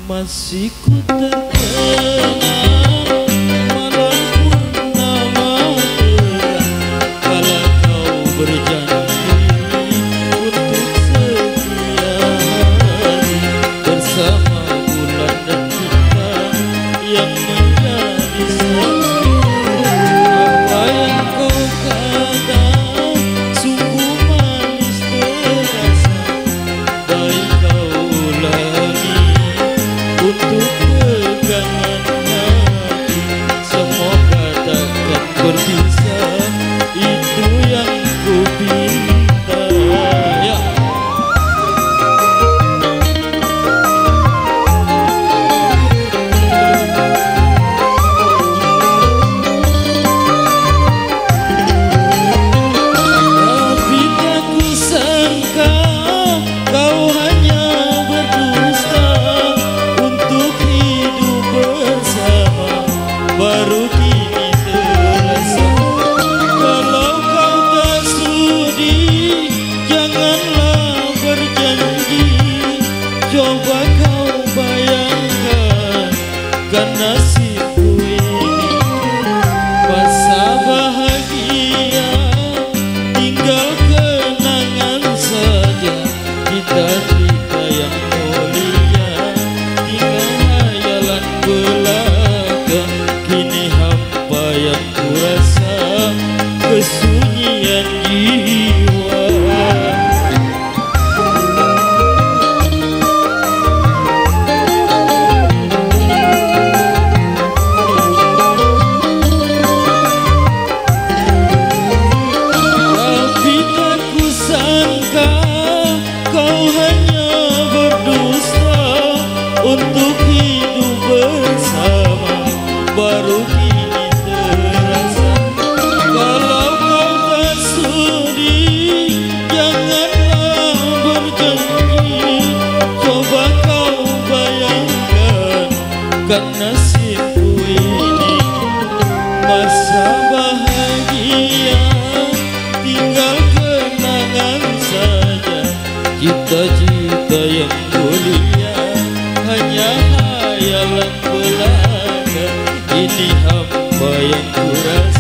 Masih ku terkenang malam purnama terang kala kau berjanji untuk setia hari bersama bulan dan bintang yang menjadi saksi. Apa yang kau kata sungguh manis terasa, baik kau ulangi untuk pegangan hati. Semoga takkan berpisah, itu yang ku pinta. Ya. Tapi tak kusangka kau hanya berdusta untuk hidup bersama, baru kini terasa. Kalau kau tak sudi, janganlah berjanji. Coba kau bayangkan kan nasibku ini. Masa bahagia tinggal kenangan saja, cita-cita yang mulia tinggal hayalan belaka. Kini hampa yang kurasa kesunyian jiwa. Tapi tak kusangka kau hanya berdusta untuk hidup bersama, baru kini terasa. Kalau kau tak sudi, janganlah berjanji. Coba kau bayangkan kan nasibku ini. Masa bahagia tinggal kenangan saja, cita-cita yang mulia hanya hayalan belaka. Ini hampa yang kurasa